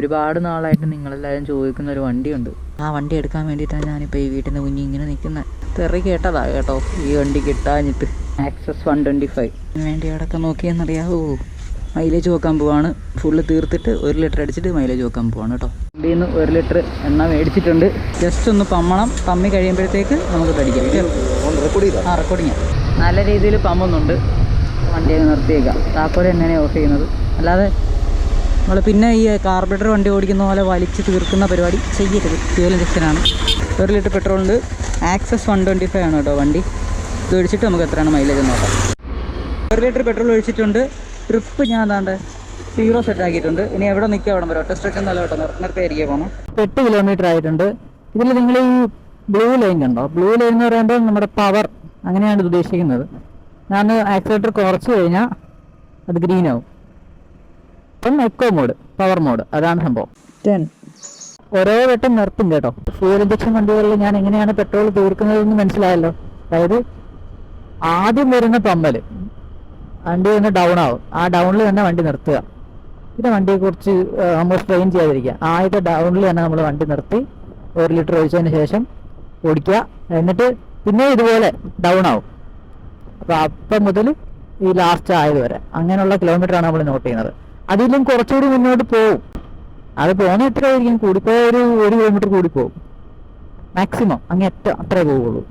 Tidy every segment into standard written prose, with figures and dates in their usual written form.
ഒരുപാട് നാളായിട്ട് നിങ്ങളെല്ലാവരും ചോദിക്കുന്ന ഒരു വണ്ടിയുണ്ട്. ആ വണ്ടി എടുക്കാൻ വേണ്ടിയിട്ടാണ് ഞാനിപ്പോൾ ഈ വീട്ടിൻ്റെ മുന്നിൽ ഇങ്ങനെ നിൽക്കുന്നത്. തെറി കേട്ടതാ കേട്ടോ ഈ വണ്ടി കിട്ടാഞ്ഞിട്ട്. ആക്സസ് 125 വേണ്ടി അവിടെയൊക്കെ നോക്കിയെന്നറിയാവോ. മൈലേജ് നോക്കാൻ പോവാണ്. ഫുള്ള് തീർത്തിട്ട് 1 ലിറ്റർ അടിച്ചിട്ട് മൈലേജ് നോക്കാൻ പോവാണ് കേട്ടോ. വണ്ടിയിൽ നിന്ന് 1 ലിറ്റർ എണ്ണ മേടിച്ചിട്ടുണ്ട്. ജസ്റ്റ് ഒന്ന് പമ്മി കഴിയുമ്പോഴത്തേക്ക് നമുക്ക് കടിക്കാം. റെക്കോർഡിങ് നല്ല രീതിയിൽ പമ്മുന്നുണ്ട്. വണ്ടി നിർത്തിയേക്കാം. താക്കോൽ എങ്ങനെയാണ് ഓഫ് ചെയ്യുന്നത്. അല്ലാതെ നമ്മൾ പിന്നെ ഈ കാർബറേറ്റർ വണ്ടി ഓടിക്കുന്ന പോലെ വലിച്ച് തീർക്കുന്ന പരിപാടി ചെയ്യരുത്. ഫ്യൂൽ ഇഞ്ചക്ഷനാണ്. 1 ലിറ്റർ പെട്രോളുണ്ട്. ആക്സസ് 125 ആണ് കേട്ടോ വണ്ടി. ഇത് ഒഴിച്ചിട്ട് നമുക്ക് എത്രയാണ് മൈലേജ് നോക്കാം. 1 ലിറ്റർ പെട്രോൾ ഒഴിച്ചിട്ടുണ്ട്. ട്രിപ്പ് ഞാൻ എന്താണ്ട് 0 സെറ്റ് ആക്കിയിട്ടുണ്ട്. ഇനി എവിടെ നിൽക്കുക അവിടെ വരും. ഒറ്റ സ്ട്രെച്ച് നല്ല കേട്ടോ. നിർത്തിയായിരിക്കും പോകണം. 8 കിലോമീറ്റർ ആയിട്ടുണ്ട്. ഇതിൽ നിങ്ങൾ ഈ ബ്ലൂ ലൈൻ കണ്ടോ? ബ്ലൂ ലൈൻ എന്ന് പറയുമ്പോൾ നമ്മുടെ പവർ, അങ്ങനെയാണ് ഉദ്ദേശിക്കുന്നത്. ഞാൻ ആക്സിലേറ്റർ കുറച്ച് കഴിഞ്ഞാൽ അത് ഗ്രീൻ ആവും. അപ്പം എക്കോ മോഡ്, പവർ മോഡ്, അതാണ് സംഭവം. 10 ഓരോ വട്ടം നിർത്തും കേട്ടോ. ഫ്യൂൽ ഇഞ്ചക്ഷൻ വണ്ടികളിൽ ഞാൻ എങ്ങനെയാണ് പെട്രോൾ തീർക്കുന്നതെന്ന് മനസ്സിലായല്ലോ. അതായത് ആദ്യം വരുന്ന പമ്പൽ വണ്ടി ഒന്ന് ഡൗൺ ആവും. ആ ഡൗണിൽ തന്നെ വണ്ടി നിർത്തുക. പിന്നെ വണ്ടിയെ കുറിച്ച് നമ്മൾ സ്ട്രെയിൻ ചെയ്യാതിരിക്കുക. ആദ്യത്തെ ഡൗണിൽ തന്നെ നമ്മൾ വണ്ടി നിർത്തി 1 ലിറ്റർ ഒഴിച്ചതിന് ശേഷം ഓടിക്കുക. എന്നിട്ട് പിന്നെ ഇതുപോലെ ഡൗൺ ആവും. അപ്പോൾ അപ്പം മുതൽ ഈ ലാസ്റ്റ് ആയതുവരെ അങ്ങനെയുള്ള കിലോമീറ്ററാണ് നമ്മൾ നോട്ട് ചെയ്യുന്നത്. അതിലും കുറച്ചുകൂടി മുന്നോട്ട് പോകും. അത് പോകുന്ന എത്ര ആയിരിക്കും? കൂടിപ്പോയ ഒരു 1 കിലോമീറ്റർ കൂടി പോകും മാക്സിമം. അങ്ങേറ്റം അത്രേ പോവുള്ളൂ.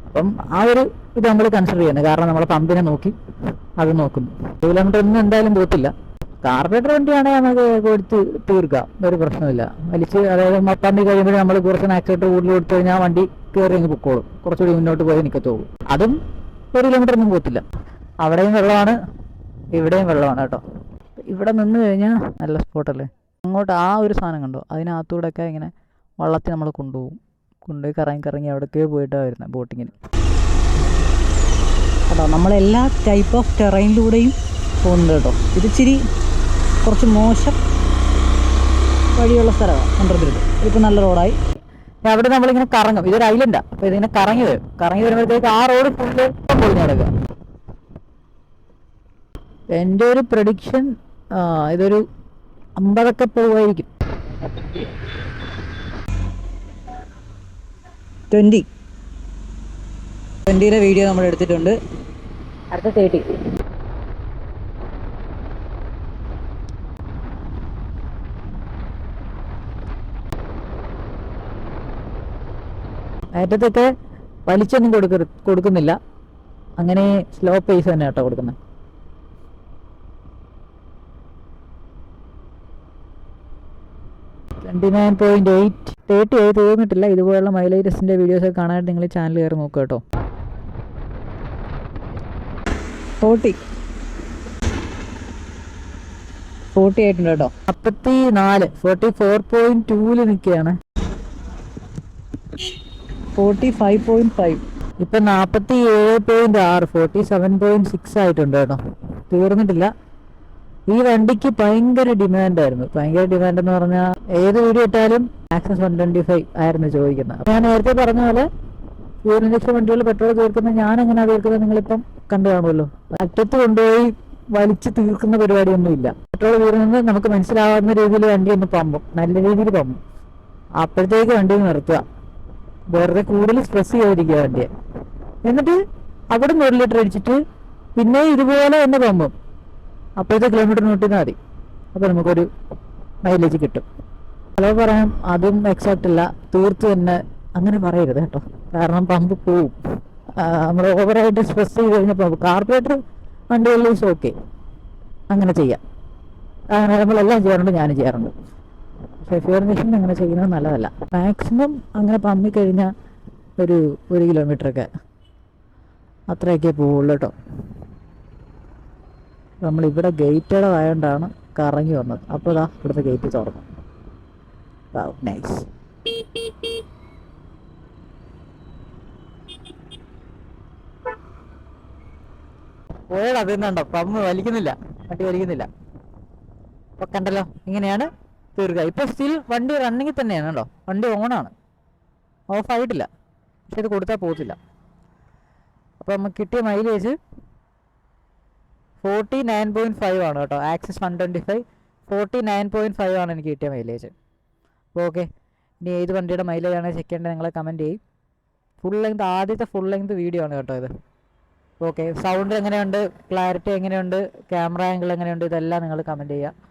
അപ്പം ആ ഒരു ഇത് നമ്മൾ കൺസിഡർ ചെയ്യുന്നത്. കാരണം നമ്മൾ പമ്പിനെ നോക്കി അത് നോക്കുന്നു. 1 കിലോമീറ്റർ ഒന്നും എന്തായാലും പോകത്തില്ല. കാർബറേറ്റർ വണ്ടിയാണെങ്കിൽ നമുക്ക് കൊടുത്ത് തീർക്കാം, ഒരു പ്രശ്നമില്ല. വലിച്ച് അതായത് പമ്പി കഴിയുമ്പോൾ നമ്മൾ കുറച്ച് ആക്സിലേറ്റർ കൂടുതൽ കൊടുത്തു കഴിഞ്ഞാൽ വണ്ടി കയറി അങ്ങ് പൊക്കോളും. കുറച്ചുകൂടി മുന്നോട്ട് പോയി നിൽക്കത്തോളൂ. അതും 1 കിലോമീറ്റർ ഒന്നും പോകത്തില്ല. അവിടെയും വെള്ളമാണ്, ഇവിടെയും വെള്ളമാണ് കേട്ടോ. ഇവിടെ നിന്ന് കഴിഞ്ഞാൽ നല്ല സ്പോട്ടല്ലേ. അങ്ങോട്ട് ആ ഒരു സാധനം കണ്ടോ? അതിനകത്തൂടെയൊക്കെ ഇങ്ങനെ വള്ളത്തിൽ നമ്മൾ കൊണ്ടുപോയി കറങ്ങി അവിടേക്കേ പോയിട്ടാണ് വരുന്നത് ബോട്ടിങ്ങിന് കേട്ടോ. നമ്മളെല്ലാ ടൈപ്പ് ഓഫ് ടെറൈനിലൂടെയും പോകുന്നുണ്ട് കേട്ടോ. ഇത് ഇച്ചിരി കുറച്ച് മോശം വഴിയുള്ള സ്ഥലമാണ് കൊണ്ടുവരുന്നത്. ഇതിപ്പോൾ നല്ല റോഡായി. അവിടെ നമ്മളിങ്ങനെ കറങ്ങും. ഇതൊരു ഐലൻഡാണ്. അപ്പോൾ ഇതിങ്ങനെ കറങ്ങി വരുമ്പോഴത്തേക്ക് ആ റോഡ് ഫുള്ള് പൊളിഞ്ഞ് കിടക്കുക. എൻ്റെ ഒരു പ്രഡിക്ഷൻ ഇതൊരു 50 പോവായിരിക്കും. 20യുടെ വീഡിയോ നമ്മൾ എടുത്തിട്ടുണ്ട്. അടുത്ത 30. ഏറ്റത്തൊക്കെ വലിച്ചൊന്നും കൊടുക്കുന്നില്ല. അങ്ങനെ സ്ലോ പേസ് തന്നെ കേട്ടോ കൊടുക്കുന്നത്. 29.8 30 ആയി തീർന്നിട്ടില്ല. ഇതുപോലുള്ള മൈലേജസിൻ്റെ വീഡിയോസൊക്കെ കാണാനായിട്ട് നിങ്ങൾ ചാനൽ കയറി നോക്കുക കേട്ടോ. 40 ആയിട്ടുണ്ട് കേട്ടോ. 44 44.2 നിൽക്കുകയാണ്. 45.5 ഇപ്പം 47.6 47.6 ആയിട്ടുണ്ട് കേട്ടോ. തീർന്നിട്ടില്ല. ഈ വണ്ടിക്ക് ഭയങ്കര ഡിമാൻഡായിരുന്നു. ഭയങ്കര ഡിമാൻഡ് എന്ന് പറഞ്ഞാൽ ഏത് വീഡിയോ ഇട്ടാലും ആക്സസ് 125 ആയിരുന്നു ചോദിക്കുന്നത്. ഞാൻ നേരത്തെ പറഞ്ഞ പോലെ ഫ്യൂൽ ഇഞ്ചക്ഷൻ വണ്ടികൾ പെട്രോൾ തീർക്കുന്നത് ഞാൻ എങ്ങനെയാണ് തീർക്കുന്നത് നിങ്ങളിപ്പം കണ്ടു കാണുമല്ലോ. അറ്റത്ത് കൊണ്ടുപോയി വലിച്ച് തീർക്കുന്ന പരിപാടിയൊന്നും ഇല്ല. പെട്രോൾ തീർന്നത് നമുക്ക് മനസ്സിലാവുന്ന രീതിയിൽ വണ്ടി ഒന്ന് പമ്പും, നല്ല രീതിയിൽ പമ്പും. അപ്പോഴത്തേക്ക് വണ്ടി നിർത്തുക. വെറുതെ കൂടുതൽ സ്ട്രെസ് ചെയ്യാതിരിക്കുക വണ്ടിയെ. എന്നിട്ട് അവിടെ നിന്ന് 1 ലിറ്റർ അടിച്ചിട്ട് പിന്നെ ഇതുപോലെ തന്നെ പമ്പും. അപ്പോഴത്തെ കിലോമീറ്റർ നോട്ട് ചെയ്താൽ മതി. അപ്പോൾ നമുക്കൊരു മൈലേജ് കിട്ടും. ഹലോ പറയാം, അതും എക്സാക്റ്റ് അല്ല. തീർത്ത് തന്നെ അങ്ങനെ പറയരുത് കേട്ടോ. കാരണം പമ്പ് പോവും. നമ്മൾ ഓവറായിട്ട് സ്ട്രെസ് ചെയ്ത് കഴിഞ്ഞപ്പോൾ കാർബറേറ്റർ വണ്ടികളിൽ ഈസ് ഓക്കെ, അങ്ങനെ ചെയ്യാം. അങ്ങനെ നമ്മളെല്ലാം ചെയ്യാറുണ്ട്, ഞാനും ചെയ്യാറുണ്ട്. പക്ഷേ ഫ്യൂൽ ഇഞ്ചക്ഷൻ അങ്ങനെ ചെയ്യുന്നത് നല്ലതല്ല. മാക്സിമം അങ്ങനെ പമ്പി കഴിഞ്ഞാൽ ഒരു 1 കിലോമീറ്ററൊക്കെ അത്രയൊക്കെ പോവുള്ളൂ കേട്ടോ. നമ്മളിവിടെ ഗേറ്റഡ് ആയതുകൊണ്ടാണ് കറങ്ങി വന്നത്. അപ്പോൾ ഇതാ ഇവിടുത്തെ ഗേറ്റ് തുറന്നു. നൈസ്. പോയടാ തിന്നണ്ടോ? പമ്പ് വലിക്കുന്നില്ല, വണ്ടി വലിക്കുന്നില്ല. അപ്പോൾ കണ്ടല്ലോ, ഇങ്ങനെയാണ് തീർക്കുക. ഇപ്പോൾ സ്റ്റിൽ വണ്ടി റണ്ണിങ്ങിൽ തന്നെയാണ് കേട്ടോ. വണ്ടി ഓണാണ്, ഓഫായിട്ടില്ല. പക്ഷെ ഇത് കൊടുത്താൽ പോകത്തില്ല. അപ്പോൾ നമുക്ക് കിട്ടിയ മൈലേജ് 49.5 ആണ് കേട്ടോ. ആക്സസ് 125 49.5 ആണ് എനിക്ക് കിട്ടിയ മൈലേജ്. അപ്പോൾ ഓക്കെ, ഇനി ഏത് വണ്ടിയുടെ മൈലേജാണ് ചെക്ക് ചെയ്യേണ്ടത് നിങ്ങൾ കമൻറ്റ് ചെയ്യും. ഫുൾ ലെങ്ത്, ആദ്യത്തെ ഫുൾ ലെങ്ത് വീഡിയോ ആണ് കേട്ടോ ഇത്. ഓക്കെ, സൗണ്ട് എങ്ങനെയുണ്ട്, ക്ലാരിറ്റി എങ്ങനെയുണ്ട്, ക്യാമറ ആംഗിൾ എങ്ങനെയുണ്ട്, ഇതെല്ലാം നിങ്ങൾ കമൻറ്റ് ചെയ്യുക.